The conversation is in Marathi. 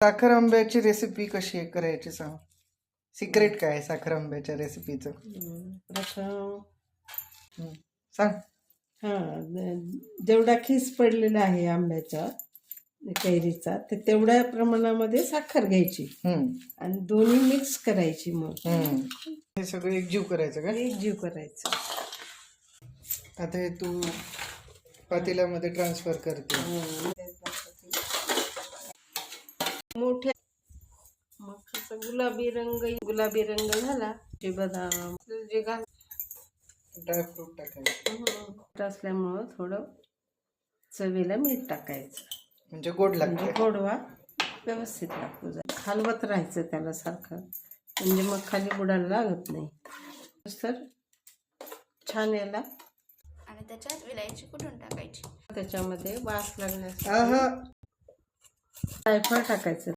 साखर आंब्याची रेसिपी कशी आहे करायची सांग. सिक्रेट काय आहे साखर आंब्याच्या रेसिपीचं? प्रथम सांग. जेवढा खीस पडलेला आहे आंब्याचा कैरीचा ते तेवढ्या प्रमाणामध्ये साखर घ्यायची आणि दोन्ही मिक्स करायची. मग हे सगळं एकजीव करायचं का? एकजीव करायचं. आता हे तू पातेल्यामध्ये ट्रान्सफर करते. मोठ्या मग त्याचा गुलाबी रंग झाला ते बदाम जे घाल ड्रायफ्रूट टाकायचं असल्यामुळं थोडं चवीला मीठ टाकायचं म्हणजे गोड लागते. गोडवा व्यवस्थित लागतो. हलवत राहायचं त्याला सारखं म्हणजे मग खाली बुडायला लागत नाही. तर छान याला आणि त्याच्यात विलायची कुठून टाकायची. त्याच्यामध्ये वास लागण्यासाठी जायफळ टाकायचं.